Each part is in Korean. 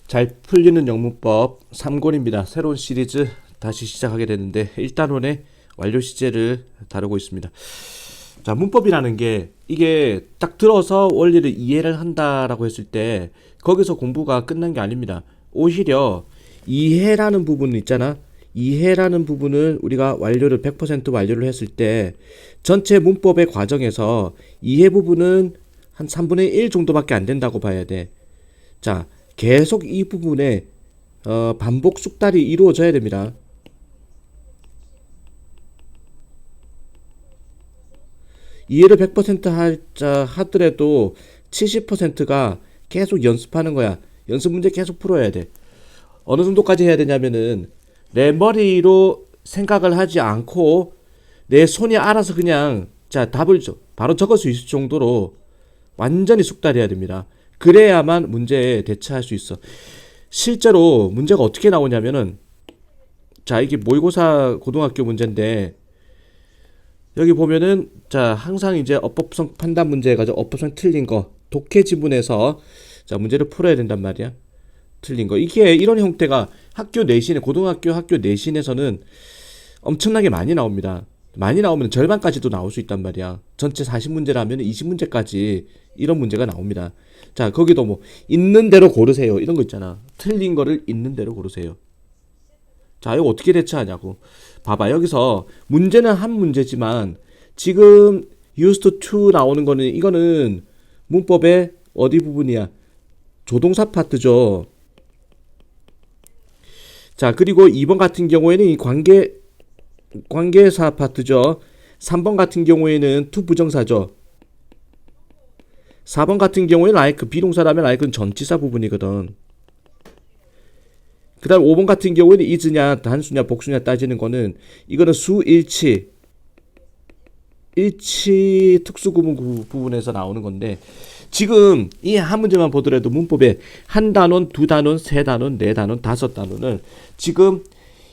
잘 풀리는 영문법 3권입니다. 새로운 시리즈 다시 시작하게 되는데 1단원의 완료 시제를 다루고 있습니다. 자, 문법이라는 게 이게 딱 들어서 원리를 이해를 한다라고 했을 때 거기서 공부가 끝난 게 아닙니다. 오히려 이해라는 부분 있잖아. 이해라는 부분을 우리가 완료를 100% 완료를 했을 때 전체 문법의 과정에서 이해 부분은 한 3분의 1 정도밖에 안 된다고 봐야 돼. 자, 계속 이 부분에 반복 숙달이 이루어져야 됩니다. 이해를 100% 하더라도 70%가 계속 연습하는 거야. 연습 문제 계속 풀어야 돼. 어느 정도까지 해야 되냐면은 내 머리로 생각을 하지 않고 내 손이 알아서 그냥 답을 바로 적을 수 있을 정도로 완전히 숙달해야 됩니다. 그래야만 문제에 대처할 수 있어. 실제로 문제가 어떻게 나오냐면은 이게 모의고사 고등학교 문제인데 여기 보면은 항상 이제 어법성 판단 문제 해가지고 어법성 틀린 거 독해 지문에서 문제를 풀어야 된단 말이야. 틀린 거 이게 이런 형태가 학교 내신에 고등학교 학교 내신에서는 엄청나게 많이 나옵니다. 많이 나오면 절반까지도 나올 수 있단 말이야. 전체 40문제라면 20문제까지 이런 문제가 나옵니다. 자, 거기도 뭐 있는 대로 고르세요 이런 거 있잖아. 틀린 거를 있는 대로 고르세요. 자, 이거 어떻게 대처하냐고. 봐봐, 여기서 문제는 한 문제지만 지금 used to 나오는 거는 이거는 문법의 어디 부분이야? 조동사 파트죠. 자, 그리고 2번 같은 경우에는 이 관계사 파트죠. 3번 같은 경우에는 to 부정사죠. 4번 같은 경우에는 like 비동사라면 like는 전치사 부분이거든. 그 다음 5번 같은 경우에는 is냐 단수냐 복수냐 따지는 거는 이거는 수 일치 특수구문 부분에서 나오는 건데 지금 이 한 문제만 보더라도 문법에 한 단원, 두 단원, 세 단원, 네 단원, 다섯 단원을 지금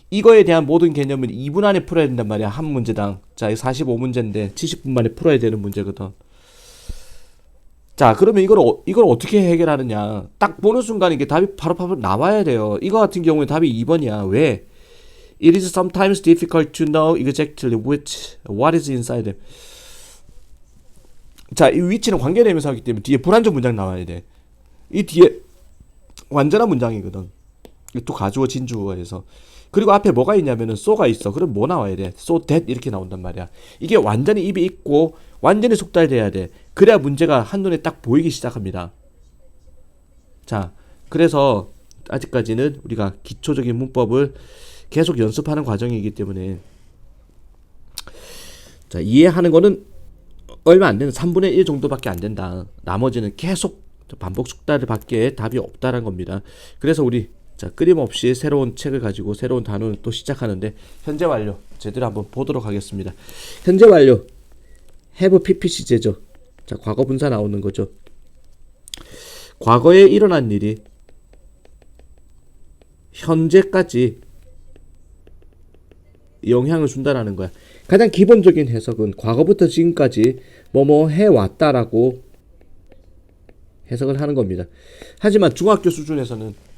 이거에 대한 모든 개념을 2분 안에 풀어야 된단 말이야. 한 문제당. 자, 45문제인데 70분 만에 풀어야 되는 문제거든. 자, 그러면 이걸 어떻게 해결하느냐. 딱 보는 순간 이게 답이 바로 나와야 돼요. 이거 같은 경우에 답이 2번이야. 왜? It is sometimes difficult to know exactly what is inside them. 자, 이 위치는 관계대명사이기 때문에 뒤에 불완전 문장 나와야 돼. 이 뒤에 완전한 문장이거든. 또 가주어 진주어에서. 그리고 앞에 뭐가 있냐면은 so가 있어. 그럼 뭐 나와야 돼? so that 이렇게 나온단 말이야. 이게 완전히 입이 있고 완전히 속달돼야 돼. 그래야 문제가 한눈에 딱 보이기 시작합니다. 자, 그래서 아직까지는 우리가 기초적인 문법을 계속 연습하는 과정이기 때문에 자, 이해하는 거는 얼마 안 되는 3분의 1 정도밖에 안 된다. 나머지는 계속 반복 숙달을 밖에 답이 없다는 겁니다. 그래서 우리 끊임없이 새로운 책을 가지고 새로운 단원을 또 시작하는데 현재 완료 제대로 한번 보도록 하겠습니다. 현재 완료 have ppc제죠. 자, 과거 분사 나오는 거죠. 과거에 일어난 일이 현재까지 영향을 준다라는 거야. 가장 기본적인 해석은 과거부터 지금까지 뭐뭐 해왔다라고 해석을 하는 겁니다. 하지만 중학교 수준에서는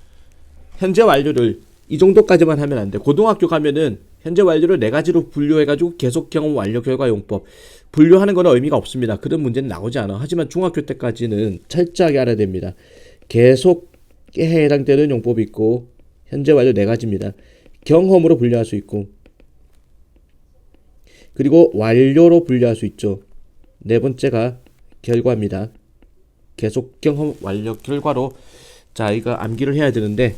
현재 완료를 이 정도까지만 하면 안 돼. 고등학교 가면은 현재 완료를 4가지로 분류해가지고 계속 경험 완료 결과 용법 분류하는 거는 의미가 없습니다. 그런 문제는 나오지 않아. 하지만 중학교 때까지는 철저하게 알아야 됩니다. 계속에 해당되는 용법이 있고 현재 완료 4가지입니다. 경험으로 분류할 수 있고 그리고 완료로 분류할 수 있죠. 네 번째가 결과입니다. 계속 경험 완료 결과로 자, 이거 암기를 해야 되는데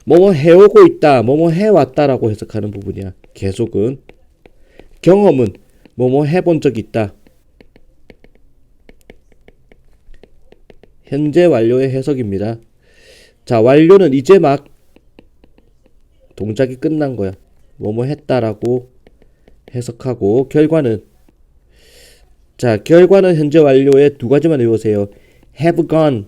뭐뭐 해오고 있다, 뭐뭐 해왔다라고 해석하는 부분이야. 계속은. 경험은 뭐뭐 해본 적이 있다. 현재 완료의 해석입니다. 자, 완료는 이제 막 동작이 끝난 거야. 뭐뭐 했다라고 해석하고 결과는 결과는 현재 완료의 2가지만 외우세요. have gone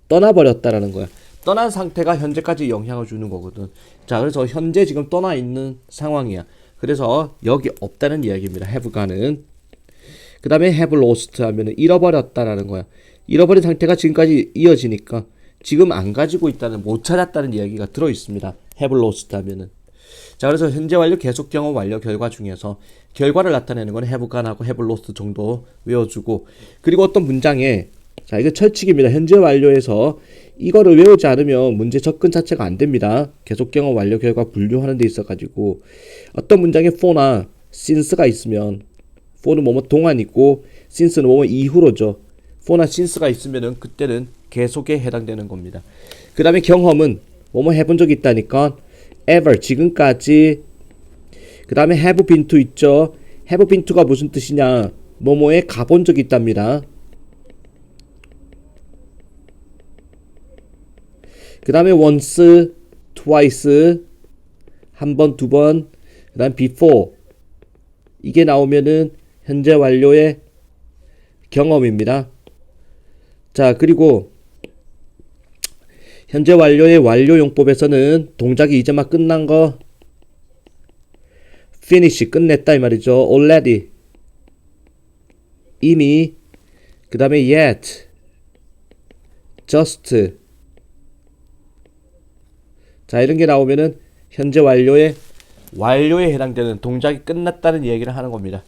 떠나버렸다라는 거야. 떠난 상태가 현재까지 영향을 주는 거거든. 자, 그래서 현재 지금 떠나 있는 상황이야. 그래서 여기 없다는 이야기입니다. have gone은. 그 다음에 have lost 하면은 잃어버렸다라는 거야. 잃어버린 상태가 지금까지 이어지니까 지금 안 가지고 있다는, 못 찾았다는 이야기가 들어 있습니다. have lost 하면은. 자, 그래서 현재 완료, 계속 경험 완료, 결과 중에서 결과를 나타내는 건 have gone하고 have lost 정도 외워주고, 그리고 어떤 문장에, 자, 이거 철칙입니다. 현재 완료에서 이거를 외우지 않으면 문제 접근 자체가 안 됩니다. 계속 경험 완료, 결과 분류하는 데 있어가지고, 어떤 문장에 for나 since가 있으면, for는 뭐뭐 동안 있고 since는 뭐뭐 이후로죠. for나 since가 있으면은 그때는 계속에 해당되는 겁니다. 그 다음에 경험은 뭐뭐 해본 적이 있다니까 ever 지금까지. 그 다음에 have been to 있죠. have been to가 무슨 뜻이냐, 뭐뭐에 가본 적이 있답니다. 그 다음에 once, twice 한 번, 두 번. 그 다음 before 이게 나오면은 현재 완료의 경험입니다. 자, 그리고 현재 완료의 완료 용법에서는 동작이 이제 막 끝난 거 finish 끝냈다 이 말이죠. already 이미. 그 다음에 yet, just. 자, 이런 게 나오면은 현재 완료에 해당되는 동작이 끝났다는 얘기를 하는 겁니다.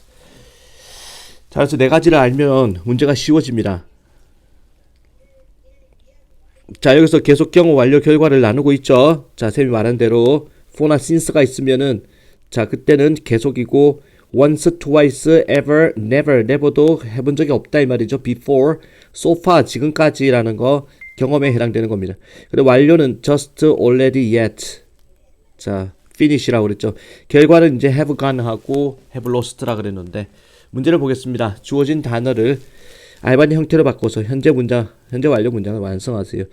자, 그래서 네 가지를 알면 문제가 쉬워집니다. 자, 여기서 계속 경험 완료 결과를 나누고 있죠. 자, 쌤이 말한 대로 for나 since가 있으면은, 자, 그때는 계속이고, once, twice, ever, never, never도 해본 적이 없다 이 말이죠. before, so far 지금까지라는 거 경험에 해당되는 겁니다. 그리고 완료는 just, already, yet. 자, finish라고 그랬죠. 결과는 이제 have gone 하고 have lost라 그랬는데, 문제를 보겠습니다. 주어진 단어를 알바니 형태로 바꿔서 현재 완료 문장을 완성하세요.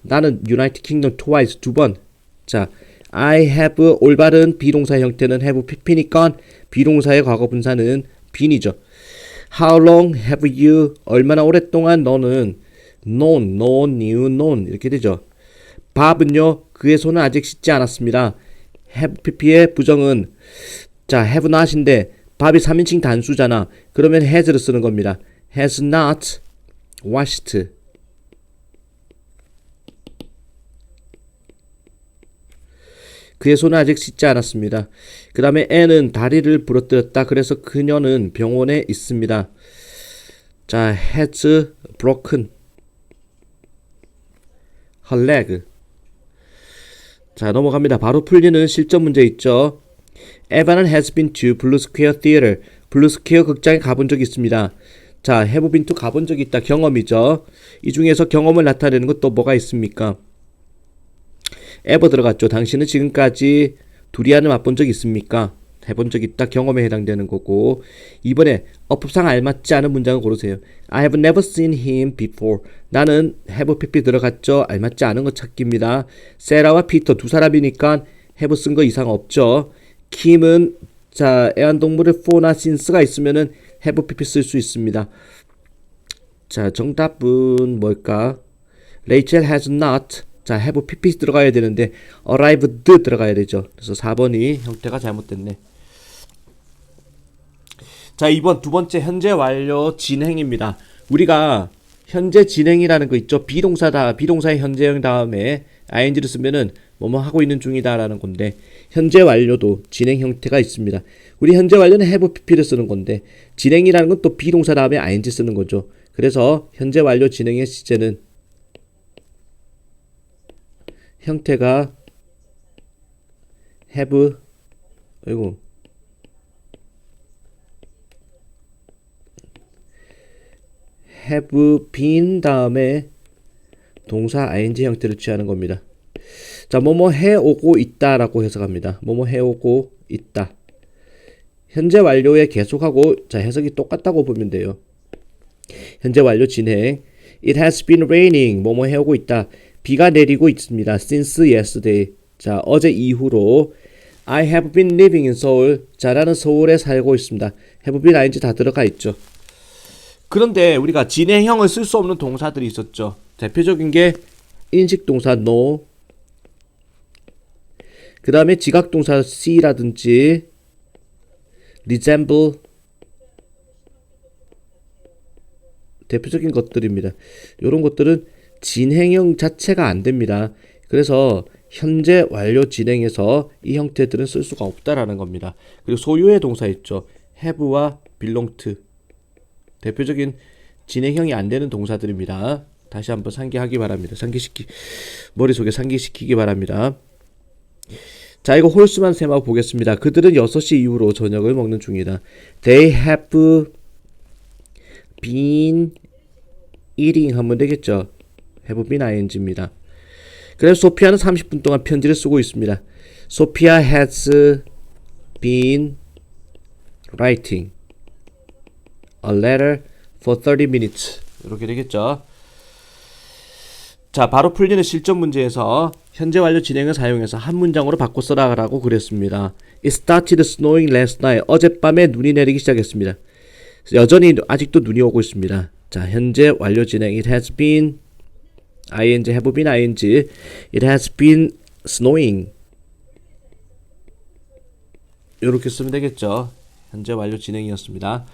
나는 United Kingdom twice, 두 번. 자, I have 올바른 비동사 형태는 have pp니까 비동사의 과거 분사는 bene이죠. How long have you, 얼마나 오랫동안 너는 known 이렇게 되죠. 밥은요, 그의 손은 아직 씻지 않았습니다. have pp의 부정은, 자, have not인데 밥이 3인칭 단수잖아. 그러면 has를 쓰는 겁니다. has not washed. 그의 손은 아직 씻지 않았습니다. 그 다음에 N은 다리를 부러뜨렸다. 그래서 그녀는 병원에 있습니다. 자, has broken her leg. 자, 넘어갑니다. 바로 풀리는 실전 문제 있죠. 에바는 has been to Blue Square Theater. 블루 스퀘어 극장에 가본 적이 있습니다. 자, have been to 가본 적이 있다. 경험이죠. 이 중에서 경험을 나타내는 것 또 뭐가 있습니까? ever 들어갔죠. 당신은 지금까지 두리안을 맛본 적 있습니까? 해본 적 있다. 경험에 해당되는 거고. 이번에 어법상 알맞지 않은 문장을 고르세요. I have never seen him before. 나는 have pp 들어갔죠. 알맞지 않은 거 찾기입니다. 세라와 피터 두 사람이니까 have 쓴 거 이상 없죠. 킴은, 자, 애완동물에 for나 since가 있으면은 have pp 쓸 수 있습니다. 자, 정답은 뭘까? Rachel has not. 자, have pp 들어가야 되는데 arrived 들어가야 되죠. 그래서 4번이 형태가 잘못됐네. 자, 2번 두 번째 현재 완료 진행입니다. 우리가 현재 진행이라는 거 있죠. 비동사의 현재형 다음에 ing를 쓰면은 뭐뭐 하고 있는 중이다라는 건데, 현재 완료도 진행 형태가 있습니다. 우리 현재 완료는 have pp를 쓰는 건데, 진행이라는 건 또 비동사 다음에 ing 쓰는 거죠. 그래서 현재 완료 진행의 시제는 형태가 have been 다음에 동사 ing 형태를 취하는 겁니다. 자, 뭐뭐 해오고 있다라고 해석합니다. 뭐뭐 해오고 있다. 현재 완료에 계속하고, 자, 해석이 똑같다고 보면 돼요. 현재 완료 진행. It has been raining. 뭐뭐 해오고 있다. 비가 내리고 있습니다. Since yesterday. 자, 어제 이후로. I have been living in Seoul. 자, 나는 서울에 살고 있습니다. have been ing 다 들어가 있죠. 그런데 우리가 진행형을 쓸 수 없는 동사들이 있었죠. 대표적인 게 인식동사 no, 그 다음에 지각동사 see라든지 resemble, 대표적인 것들입니다. 이런 것들은 진행형 자체가 안 됩니다. 그래서 현재 완료 진행에서 이 형태들은 쓸 수가 없다라는 겁니다. 그리고 소유의 동사 있죠. have와 belong to. 대표적인 진행형이 안 되는 동사들입니다. 다시 한번 상기하기 바랍니다. 머릿속에 상기시키기 바랍니다. 자, 이거 홀수만 셈하고 보겠습니다. 그들은 6시 이후로 저녁을 먹는 중이다. They have been eating 하면 되겠죠. have been ing입니다. 그래서 소피아는 30분 동안 편지를 쓰고 있습니다. Sophia has been writing a letter for 30 minutes. 이렇게 되겠죠. 자, 바로 풀리는 실전 문제에서 현재 완료 진행을 사용해서 한 문장으로 바꿔 써라라고 그랬습니다. It started snowing last night. 어젯밤에 눈이 내리기 시작했습니다. 여전히 아직도 눈이 오고 있습니다. 자, 현재 완료 진행. It has been ing, have been ing. It has been snowing. 이렇게 쓰면 되겠죠. 현재 완료 진행이었습니다.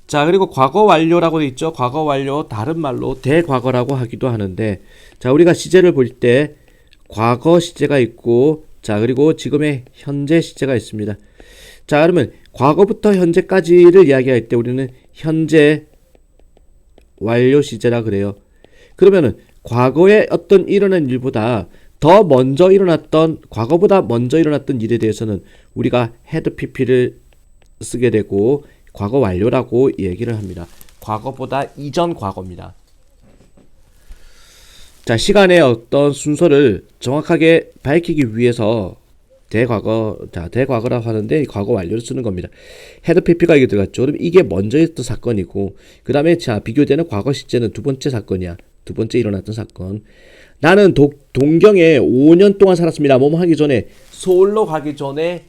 자, 그리고 과거 완료라고 돼 있죠. 과거 완료 다른 말로 대과거라고 하기도 하는데, 자, 우리가 시제를 볼 때 과거 시제가 있고, 자, 그리고 지금의 현재 시제가 있습니다. 자, 그러면 과거부터 현재까지를 이야기할 때 우리는 현재 완료 시제라 그래요. 그러면은 과거에 어떤 일어난 일보다 더 먼저 일어났던, 과거보다 먼저 일어났던 일에 대해서는 우리가 had pp를 쓰게 되고 과거 완료라고 얘기를 합니다. 과거보다 이전 과거입니다. 자, 시간의 어떤 순서를 정확하게 밝히기 위해서 대과거라고 하는데 과거 완료를 쓰는 겁니다. had pp가 이게 들어갔죠. 그럼 이게 먼저 있던 사건이고, 그 다음에 자, 비교되는 과거 시제는 두 번째 사건이야. 두 번째 일어났던 사건. 나는 동경에 5년 동안 살았습니다. 뭐뭐 하기 전에, 서울로 가기 전에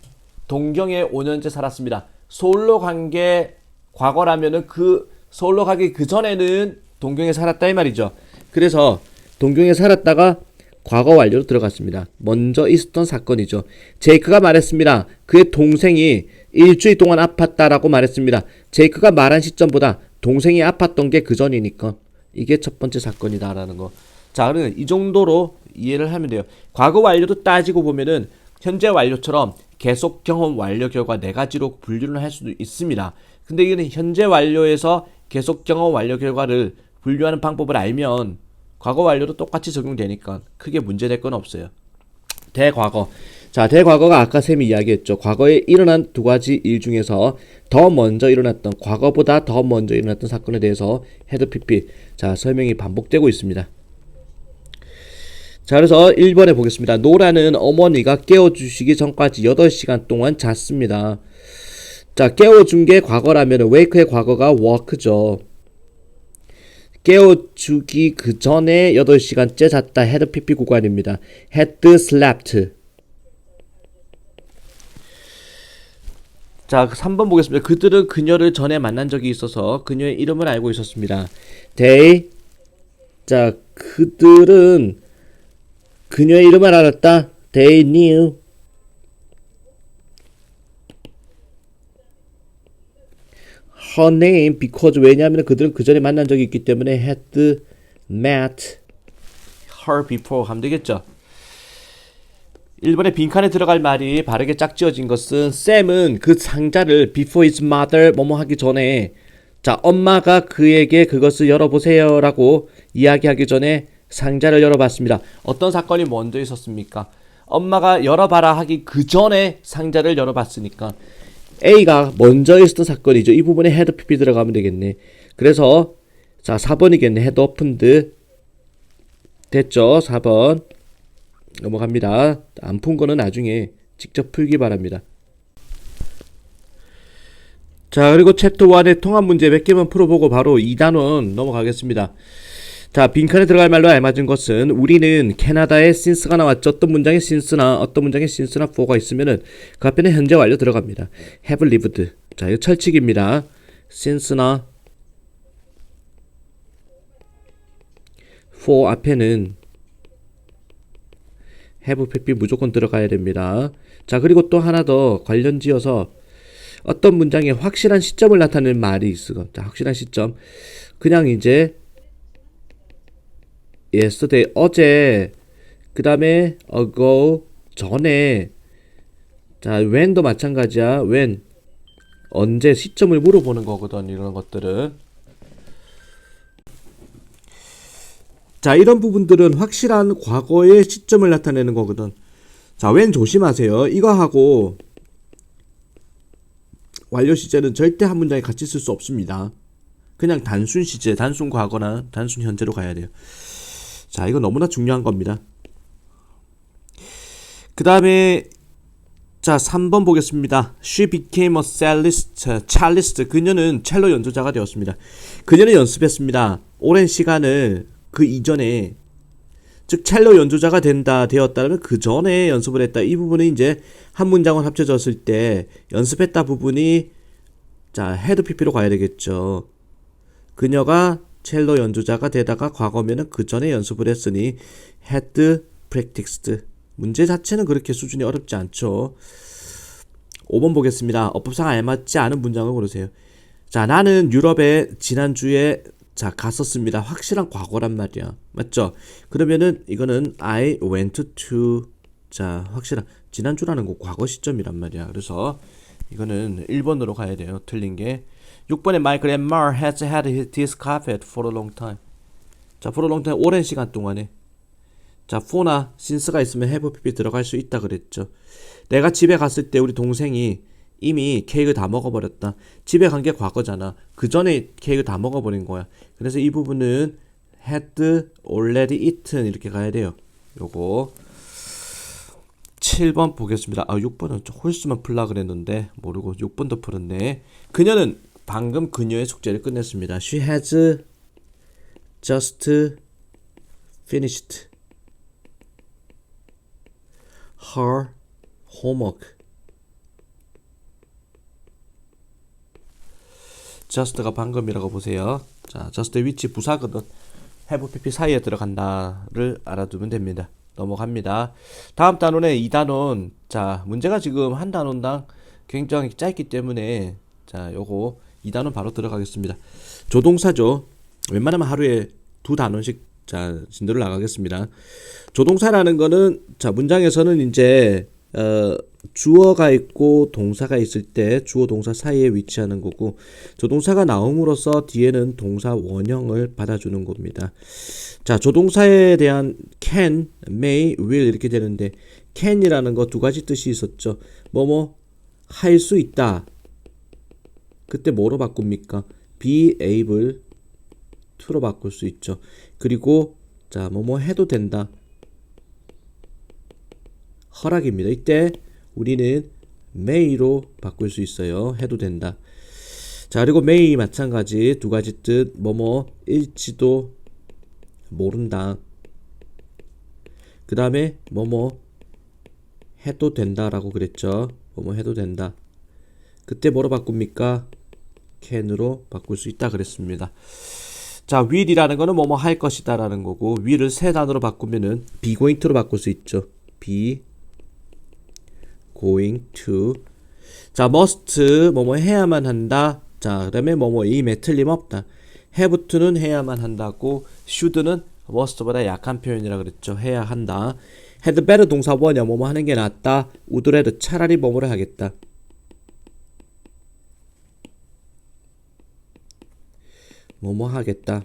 동경에 5년째 살았습니다. 서울로 간 게 과거라면은 그 서울로 가기 그 전에는 동경에 살았다 이 말이죠. 그래서 동경에 살았다가 과거 완료로 들어갔습니다. 먼저 있었던 사건이죠. 제이크가 말했습니다. 그의 동생이 일주일 동안 아팠다라고 말했습니다. 제이크가 말한 시점보다 동생이 아팠던 게 그 전이니까 이게 첫 번째 사건이다라는 거. 자, 그러면 이 정도로 이해를 하면 돼요. 과거 완료도 따지고 보면은 현재 완료처럼 계속 경험 완료 결과 네 가지로 분류를 할 수도 있습니다. 근데 이거는 현재 완료에서 계속 경험 완료 결과를 분류하는 방법을 알면 과거 완료도 똑같이 적용되니까 크게 문제될 건 없어요. 대과거. 자, 대과거가 아까 쌤이 이야기했죠. 과거에 일어난 두 가지 일 중에서 더 먼저 일어났던, 과거보다 더 먼저 일어났던 사건에 대해서 had pp. 자, 설명이 반복되고 있습니다. 자, 그래서 1번에 보겠습니다. 노라는 어머니가 깨워주시기 전까지 8시간 동안 잤습니다. 자, 깨워준 게 과거라면 wake의 과거가 work죠. 깨워주기 그 전에 8시간째 잤다. had pp 구간입니다. had slept. 자, 3번 보겠습니다. 그들은 그녀를 전에 만난 적이 있어서 그녀의 이름을 알고 있었습니다. They. 자, 그들은 그녀의 이름을 알았다. They knew her name because, 왜냐하면 그들은 그 전에 만난 적이 있기 때문에 had met her before 하면 되겠죠. 1번에 빈칸에 들어갈 말이 바르게 짝지어진 것은, 샘은 그 상자를 before his mother 뭐뭐 하기 전에, 자, 엄마가 그에게 그것을 열어보세요 라고 이야기하기 전에 상자를 열어봤습니다. 어떤 사건이 먼저 있었습니까? 엄마가 열어봐라 하기 그 전에 상자를 열어봤으니까 A가 먼저 있었던 사건이죠. 이 부분에 had pp 들어가면 되겠네. 그래서 자, 4번이겠네. had opened. 됐죠? 4번 넘어갑니다. 안 푼 거는 나중에 직접 풀기 바랍니다. 자, 그리고 챕터 1의 통합 문제 몇 개만 풀어보고 바로 2단원 넘어가겠습니다. 자, 빈칸에 들어갈 말로 알맞은 것은, 우리는 캐나다에 since가 나왔죠. 어떤 문장에 since나 어떤 문장에 since나 for가 있으면은 그 앞에는 현재 완료 들어갑니다. have lived. 자, 이거 철칙입니다. since나 for 앞에는 have pp 무조건 들어가야 됩니다. 자, 그리고 또 하나 더 관련 지어서 어떤 문장에 확실한 시점을 나타내는 말이 있어. 자, 확실한 시점. 그냥 이제 yesterday 어제, 그 다음에 ago 전에. 자, when도 마찬가지야. when 언제 시점을 물어보는 거거든. 이런 것들은. 자, 이런 부분들은 확실한 과거의 시점을 나타내는 거거든. 자, when 조심하세요. 이거하고 완료 시제는 절대 한 문장에 같이 쓸 수 없습니다. 그냥 단순 시제, 단순 과거나 단순 현재로 가야 돼요. 자, 이거 너무나 중요한 겁니다. 그 다음에 자, 3번 보겠습니다. She became a cellist. 그녀는 첼로 연주자가 되었습니다. 그녀는 연습했습니다. 오랜 시간을 그 이전에, 즉 첼로 연주자가 되었다면 그 전에 연습을 했다. 이 부분은 이제 한 문장을 합쳐졌을 때 연습했다 부분이 자, had pp로 가야 되겠죠. 그녀가 첼로 연주자가 되다가 과거면은 그 전에 연습을 했으니 had practiced. 문제 자체는 그렇게 수준이 어렵지 않죠. 5번 보겠습니다. 어법상 알맞지 않은 문장을 고르세요. 자, 나는 유럽에 지난주에 자, 갔었습니다. 확실한 과거란 말이야. 맞죠? 그러면은 이거는 I went to 자, 확실한 지난주라는 거 과거 시점이란 말이야. 그래서 이거는 1번으로 가야 돼요. 틀린 게. 6번에 My grandma has had this carpet for a long time. 자, for a long time 오랜 시간 동안에. 자, for나 since가 있으면 have pp 들어갈 수 있다 그랬죠. 내가 집에 갔을 때 우리 동생이 이미 케이크 다 먹어버렸다. 집에 간 게 과거잖아. 그 전에 케이크 다 먹어버린 거야. 그래서 이 부분은 had already eaten 이렇게 가야 돼요. 요거 7번 보겠습니다. 6번은 홀수만 풀라 그랬는데 모르고 6번도 풀었네. 그녀는 방금 그녀의 숙제를 끝냈습니다. She has just finished her homework. just가 방금이라고 보세요. 자, just의 위치 부사거든. have pp 사이에 들어간다를 알아두면 됩니다. 넘어갑니다. 다음 단원의 2단원. 자, 문제가 지금 한 단원당 굉장히 짧기 때문에 자, 요거 2단원 바로 들어가겠습니다. 조동사죠. 웬만하면 하루에 2단원씩 자, 진도를 나가겠습니다. 조동사라는 거는 자, 문장에서는 이제 주어가 있고 동사가 있을 때 주어 동사 사이에 위치하는 거고, 조동사가 나옴으로써 뒤에는 동사 원형을 받아주는 겁니다. 자, 조동사에 대한 can, may, will 이렇게 되는데 can이라는 거 두 가지 뜻이 있었죠. 뭐뭐 할 수 있다. 그때 뭐로 바꿉니까? be able to로 바꿀 수 있죠. 그리고 자, 뭐뭐 해도 된다. 허락입니다. 이때 우리는 may로 바꿀 수 있어요. 해도 된다. 자, 그리고 may 마찬가지 두 가지 뜻. 뭐뭐 일지도 모른다. 그 다음에 뭐뭐 해도 된다라고 그랬죠. 뭐뭐 해도 된다. 그때 뭐로 바꿉니까? can으로 바꿀 수 있다 그랬습니다. 자, will이라는 거는 뭐뭐 할 것이다 라는 거고, will을 세 단어로 바꾸면은 be going to로 바꿀 수 있죠. be going to. 자, must 뭐뭐 해야만 한다. 자, 그 다음에 뭐뭐임에 틀림없다. have to는 해야만 한다고, should는 must보다 약한 표현이라 그랬죠. 해야 한다. had better 동사 원형 뭐뭐 하는 게 낫다. would rather 차라리 뭐뭐를 하겠다. 뭐뭐 하겠다.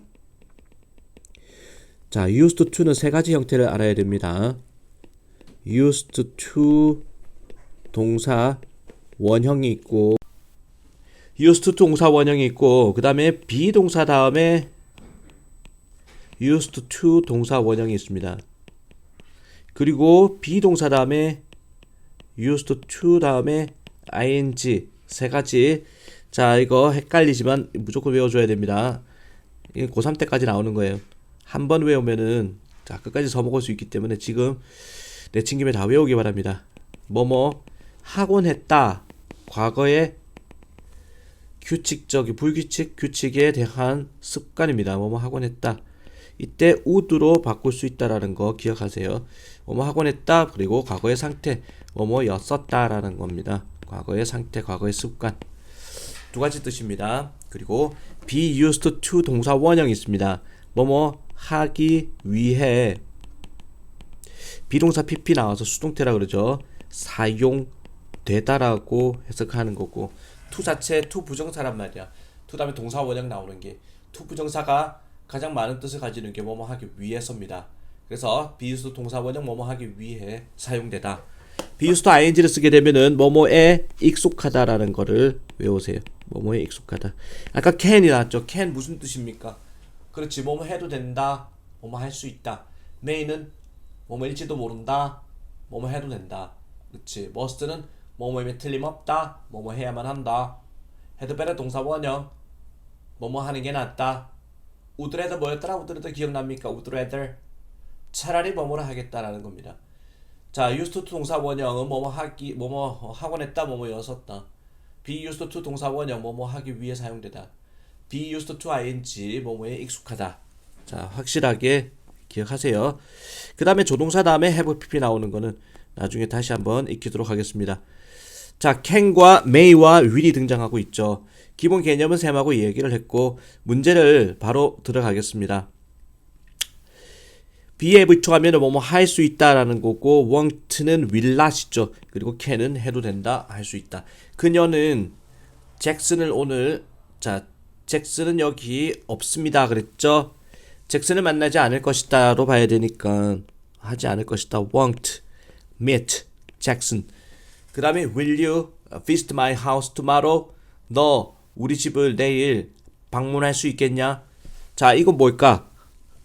자, used to는 세 가지 형태를 알아야 됩니다. used to 동사 원형이 있고, used to 동사 원형이 있고, 그 다음에 be 동사 다음에 used to 동사 원형이 있습니다. 그리고 be 동사 다음에 used to 다음에 ing 세 가지. 자, 이거 헷갈리지만 무조건 외워줘야 됩니다. 이게 고3 때까지 나오는 거예요. 한 번 외우면은 자, 끝까지 써먹을 수 있기 때문에 지금 내친 김에 다 외우기 바랍니다. 뭐뭐 하곤 했다. 과거의 규칙적인 불규칙 규칙에 대한 습관입니다. 뭐뭐 하곤 했다. 이때 would로 바꿀 수 있다라는 거 기억하세요. 뭐뭐 하곤 했다. 그리고 과거의 상태 뭐뭐였었다라는 겁니다. 과거의 상태, 과거의 습관. 두 가지 뜻입니다. 그리고 be used to 동사 원형이 있습니다. 뭐뭐 하기 위해 비동사 pp 나와서 수동태라 그러죠. 사용되다라고 해석하는 거고 to 자체 to 부정사란 말이야. to 다음에 동사 원형 나오는 게 to 부정사가 가장 많은 뜻을 가지는 게 뭐뭐 하기 위해서입니다. 그래서 비유수도 동사 원형 뭐뭐 하기 위해 사용되다. 비유수도 ing를 쓰게 되면은 뭐뭐에 익숙하다라는 거를 외우세요. 뭐뭐에 익숙하다. 아까 can이 나왔죠. can 무슨 뜻입니까? 그렇지. 뭐뭐 해도 된다. 뭐뭐 할 수 있다. may는 뭐뭐일지도 모른다. 뭐뭐 해도 된다. 그렇지. must는 뭐뭐이면 틀림없다. 뭐뭐 해야만 한다. had better 동사 원형 뭐뭐 하는 게 낫다. would rather 뭐였더라? would rather 기억납니까? would rather 차라리 뭐뭐를 하겠다라는 겁니다. 자, used to 동사 원형은 뭐뭐 하기 뭐뭐 하곤 했다. 뭐뭐였었다. be used to 동사 원형 뭐뭐 하기 위해 사용되다. be used to ing 뭐뭐에 익숙하다. 자, 확실하게 기억하세요. 그 다음에 조동사 다음에 have pp 나오는 거는 나중에 다시 한번 익히도록 하겠습니다. 자, can과 may와 will이 등장하고 있죠. 기본 개념은 쌤하고 얘기를 했고 문제를 바로 들어가겠습니다. be able to 하면 뭐뭐 할 수 있다라는 거고 want는 will not이죠. 그리고 can은 해도 된다, 할 수 있다. 그녀는 잭슨을 오늘 자 잭슨은 여기 없습니다 그랬죠. 잭슨을 만나지 않을 것이다로 봐야 되니까 하지 않을 것이다. won't meet 잭슨. 그 다음에 will you visit my house tomorrow? 너 우리 집을 내일 방문할 수 있겠냐? 자, 이건 뭘까?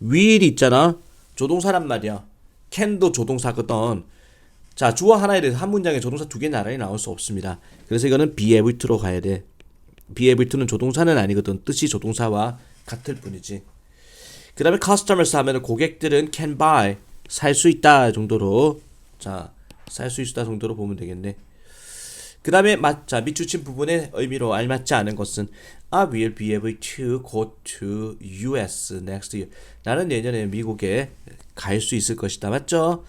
will이 있잖아. 조동사란 말이야. can도 조동사거든. 자, 주어 하나에 대해서 한 문장에 조동사 두 개 나란히 나올 수 없습니다. 그래서 이거는 be able to로 가야 돼. be able to는 조동사는 아니거든. 뜻이 조동사와 같을 뿐이지. 그 다음에 customers 하면은 고객들은 can buy 살 수 있다 정도로 자, 살 수 있다 정도로 보면 되겠네. 그 다음에 자, 밑줄친 부분의 의미로 알맞지 않은 것은 I will be able to go to US next year. 나는 내년에 미국에 갈 수 있을 것이다. 맞죠?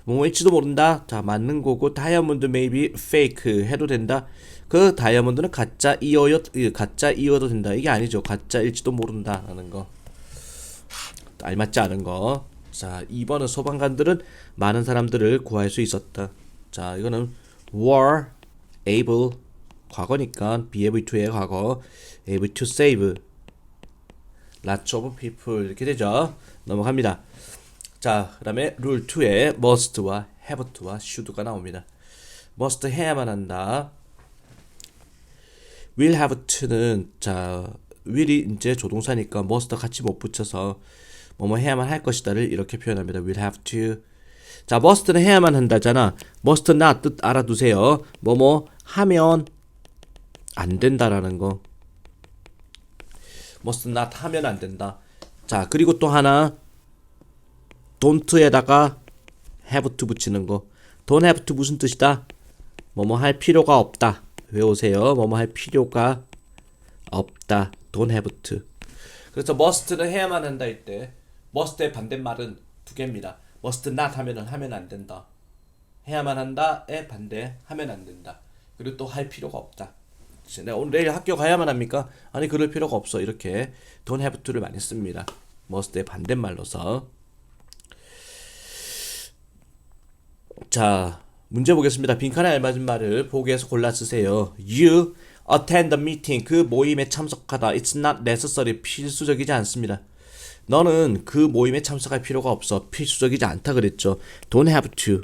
뭐일지도 모른다. 자, 맞는 거고 다이아몬드 maybe fake 해도 된다. 그 다이아몬드는 가짜이어도 된다. 이게 아니죠. 가짜일지도 모른다라는 거. 알맞지 않은 거. 자, 2번은 소방관들은 많은 사람들을 구할 수 있었다. 자, 이거는 were able 과거니까 be able to의 과거 able to save lots of people 이렇게 되죠. 넘어갑니다. 자, 그 다음에 룰 2에 must와 have to와 should가 나옵니다. must 해야만 한다. will have to는 자, will이 이제 조동사니까 must 같이 못 붙여서 뭐뭐 해야만 할 것이다를 이렇게 표현합니다. will have to. 자, must는 해야만 한다잖아. must not 뜻 알아두세요. 뭐뭐 하면 안 된다라는 거. must not 하면 안 된다. 자, 그리고 또 하나 don't에다가 have to 붙이는 거. don't have to 무슨 뜻이다? 뭐뭐 할 필요가 없다. 외우세요. 뭐뭐 할 필요가 없다. don't have to. 그래서 must는 해야만 한다 할 때 must의 반대말은 두 개입니다. must not 하면은 하면 안 된다. 해야만 한다의 반대 하면 안 된다. 그리고 또 할 필요가 없다. 내가 오늘 내일 학교 가야만 합니까? 아니, 그럴 필요가 없어. 이렇게 don't have to를 많이 씁니다. must의 반대말로서. 자, 문제 보겠습니다. 빈칸에 알맞은 말을 보기에서 골라 쓰세요. You attend the meeting. 그 모임에 참석하다. It's not necessary. 필수적이지 않습니다. 너는 그 모임에 참석할 필요가 없어. 필수적이지 않다 그랬죠. Don't have to.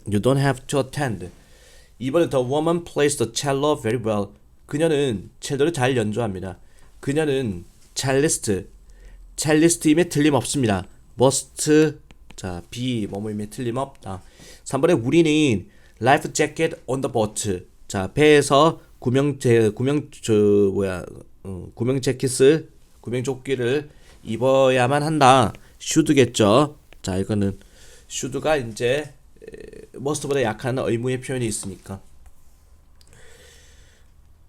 You don't have to attend. 이번에 the woman plays the cello very well. 그녀는 첼로를 잘 연주합니다. 그녀는 첼리스트임에 틀림없습니다. must 자, be 뭐뭐임에 틀림없다. 3번에 우리는 life jacket on the boat. 자, 배에서 구명 조끼를 입어야만 한다. should겠죠. 자, 이거는 should가 이제 must보다 약한 의무의 표현이 있으니까.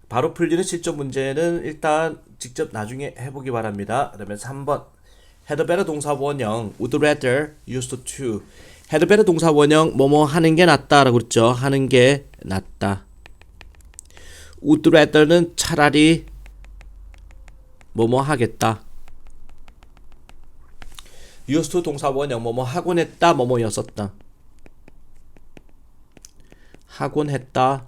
바로 풀리는 실전 문제는 일단 직접 나중에 해보기 바랍니다. 그러면 3번 had better 동사 원형 would rather used to. had better 동사 원형 뭐뭐 하는 게 낫다라고 그랬죠. 하는 게 낫다. would rather는 차라리 뭐뭐 하겠다. used to 동사 원형 뭐뭐 하곤 했다 뭐뭐였었다. 하곤 했다.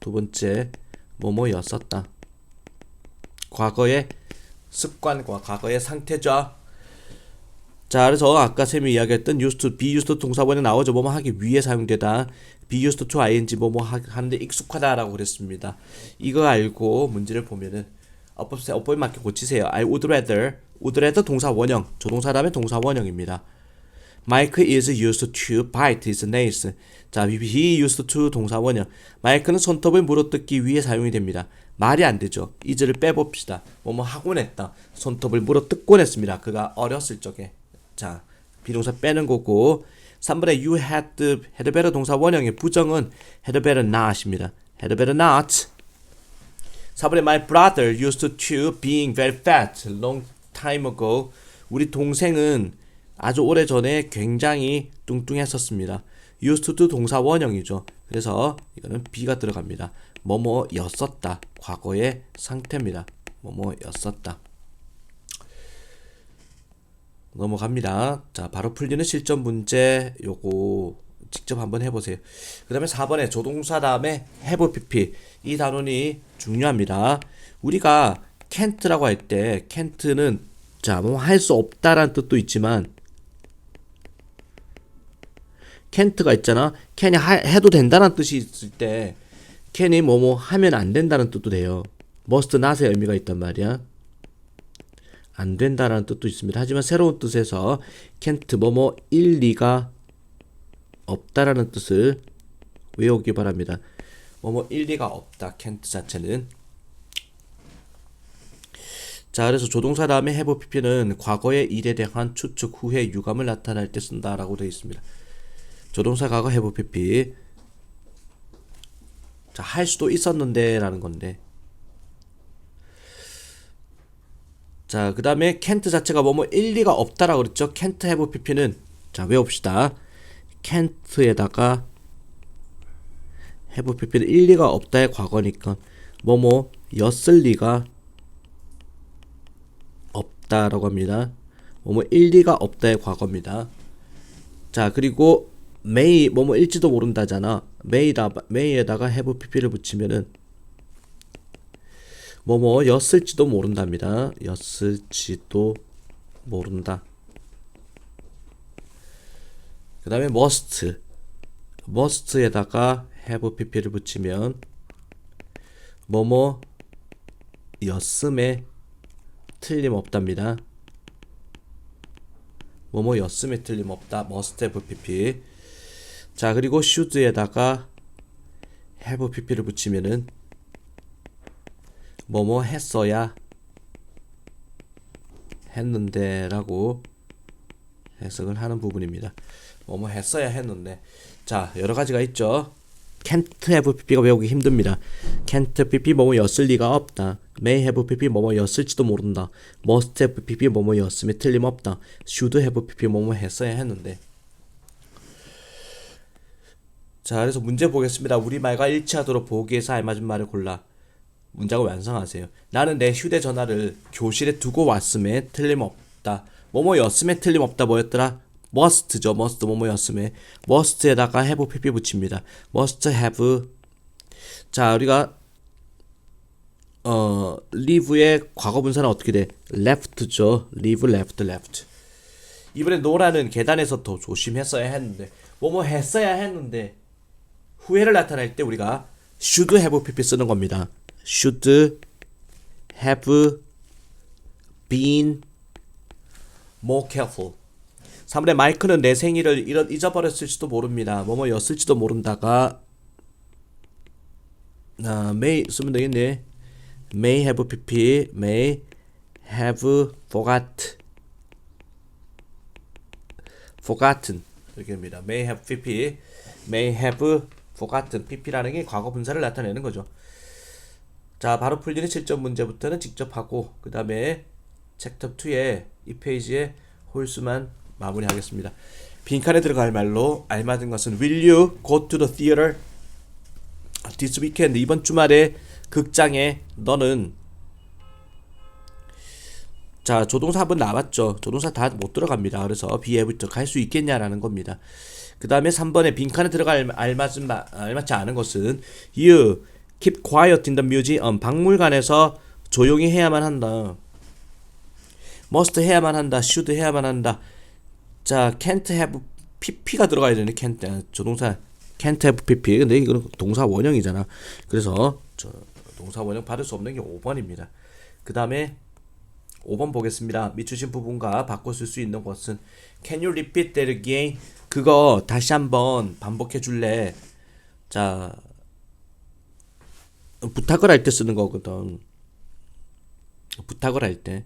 두 번째 뭐뭐였었다. 과거의 습관과 과거의 상태죠. 자, 그래서 아까 쌤이 이야기했던 used to, be used to 동사원에 나오죠. 뭐뭐 하기 위해 사용되다. be used to ing 뭐뭐 하는데 익숙하다라고 그랬습니다. 이거 알고 문제를 보면은 어법에 맞게 고치세요. I would rather 동사 원형, 조동사 다음에 동사 원형입니다. Mike is used to bite his nails. 자, he used to 동사 원형. 마이크는 손톱을 물어뜯기 위해 사용이 됩니다. 말이 안 되죠. is를 빼봅시다. 뭐뭐 하곤 했다. 손톱을 물어뜯곤 했습니다. 그가 어렸을 적에. 자, 비동사 빼는 거고 3번에 you had better 동사 원형의 부정은 had better not입니다. had better not. 4번에 my brother used to being very fat long time ago. 우리 동생은 아주 오래전에 굉장히 뚱뚱했었습니다. used to 동사 원형이죠. 그래서 이거는 B가 들어갑니다. 뭐뭐였었다. 과거의 상태입니다. 뭐뭐였었다. 넘어갑니다. 자, 바로 풀리는 실전 문제 요거 직접 한번 해보세요. 그 다음에 4번에 조동사 다음에 have pp. 이 단원이 중요합니다. 우리가 can't라고 할 때 can't는 자, 뭐 할 수 없다라는 뜻도 있지만 can't가 있잖아. can이 해도 된다는 뜻이 있을 때 can이 뭐뭐 하면 안 된다는 뜻도 돼요. must not의 의미가 있단 말이야. 안 된다라는 뜻도 있습니다. 하지만 새로운 뜻에서 can't 뭐뭐 일리가 없다라는 뜻을 외우기 바랍니다. 뭐뭐 일리가 없다. can't 자체는. 자, 그래서 조동사 다음에 have pp는 과거의 일에 대한 추측, 후회, 유감을 나타낼 때 쓴다라고 되어 있습니다. 조동사 과거 have pp. 자, 할 수도 있었는데 라는 건데. 자, 그 다음에 can't 자체가 뭐뭐 일리가 없다라고 그랬죠. can't have pp는 자, 외웁시다. can't에다가 have pp는 일리가 없다의 과거니까 뭐뭐 였을 리가 없다라고 합니다. 뭐뭐 일리가 없다의 과거입니다. 자, 그리고 may 뭐뭐 일지도 모른다잖아. may에다가 have pp를 붙이면은 뭐뭐 였을지도 모른답니다. 였을지도 모른다. 그 다음에 must에다가 have pp를 붙이면 뭐뭐 였음에 틀림없답니다. 뭐뭐 였음에 틀림없다. must have pp. 자, 그리고 should에다가 have pp를 붙이면은 뭐뭐 했어야 했는데 라고 해석을 하는 부분입니다. 뭐뭐 했어야 했는데. 자, 여러가지가 있죠. can't have pp가 외우기 힘듭니다. can't pp 뭐뭐였을 리가 없다. may have pp 뭐뭐였을지도 모른다. must have pp 뭐뭐였음에 틀림없다. should have pp 뭐뭐 했어야 했는데. 자, 그래서 문제 보겠습니다. 우리말과 일치하도록 보기에서 알맞은 말을 골라 문장을 완성하세요. 나는 내 휴대전화를 교실에 두고 왔음에 틀림없다. 뭐뭐였음에 틀림없다. 뭐였더라? must죠. must 뭐뭐였음에 must에다가 have pp 붙입니다. must have. 자, 우리가 leave의 과거 분사는 어떻게 돼? left죠. leave, left. 이번에 노라는 계단에서 더 조심했어야 했는데 뭐뭐 했어야 했는데 후회를 나타낼 때 우리가 should have pp 쓰는 겁니다. should have been more careful. 3번에 마이크는 내 생일을 잊어버렸을지도 모릅니다. 뭐뭐였을지도 모른다가 may 쓰면 되겠네. may have pp, may have forgotten 이렇게 됩니다. may have pp, may have forgotten. pp라는 게 과거 분사를 나타내는 거죠. 자, 바로 풀리는 실전 문제부터는 직접 하고 그 다음에 챕터 2의 이 페이지에 홀수만 마무리하겠습니다. 빈칸에 들어갈 말로 알맞은 것은 Will you go to the theater this weekend? 이번 주말에 극장에 너는 자, 조동사 한번 나왔죠. 조동사 다 못 들어갑니다. 그래서 be able to 갈 수 있겠냐라는 겁니다. 그 다음에 3번에 빈칸에 들어갈 알맞지 않은 것은 you keep quiet in the museum. 박물관에서 조용히 해야만 한다. must 해야만 한다. should 해야만 한다. 자, can't have pp가 들어가야 되네. can't 조동사 can't have pp. 근데 이거는 동사 원형이잖아. 그래서 동사 원형 받을 수 없는 게 5번입니다. 그 다음에 5번 보겠습니다. 밑주신 부분과 바꿔 쓸 수 있는 것은 Can you repeat that again? 그거 다시 한번 반복해 줄래? 자, 부탁을 할 때 쓰는 거거든. 부탁을 할 때.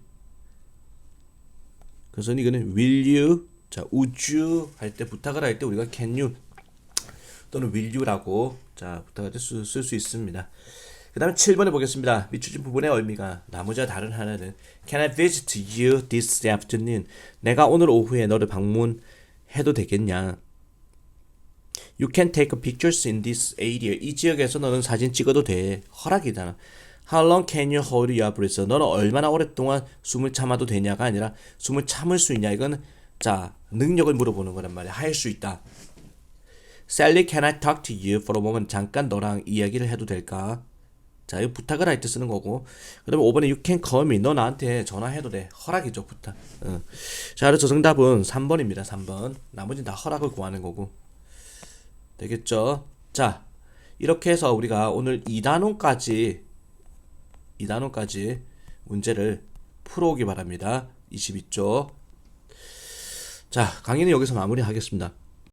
그래서 이거는 will you, 자, would you 할 때 부탁을 할 때 우리가 can you 또는 will you라고 자, 부탁할 때 쓸 수 있습니다. 그 다음에 7번에 보겠습니다. 밑줄진 부분의 의미가 나머지와 다른 하나는 Can I visit you this afternoon? 내가 오늘 오후에 너를 방문해도 되겠냐? You can take pictures in this area. 이 지역에서 너는 사진 찍어도 돼. 허락이잖아. How long can you hold your breath? 너는 얼마나 오랫동안 숨을 참아도 되냐가 아니라 숨을 참을 수 있냐. 이건 자, 능력을 물어보는 거란 말이야. 할 수 있다. Sally, can I talk to you for a moment? 잠깐 너랑 이야기를 해도 될까? 자, 이거 부탁을 할 때 쓰는 거고. 그 다음에 5번에 you can call me. 너 나한테 전화해도 돼. 허락이죠, 부탁. 자, 그래서 정답은 3번입니다. 3번. 나머지는 다 허락을 구하는 거고. 되겠죠? 자, 이렇게 해서 우리가 오늘 2단원까지 문제를 풀어오기 바랍니다. 22쪽. 자, 강의는 여기서 마무리하겠습니다.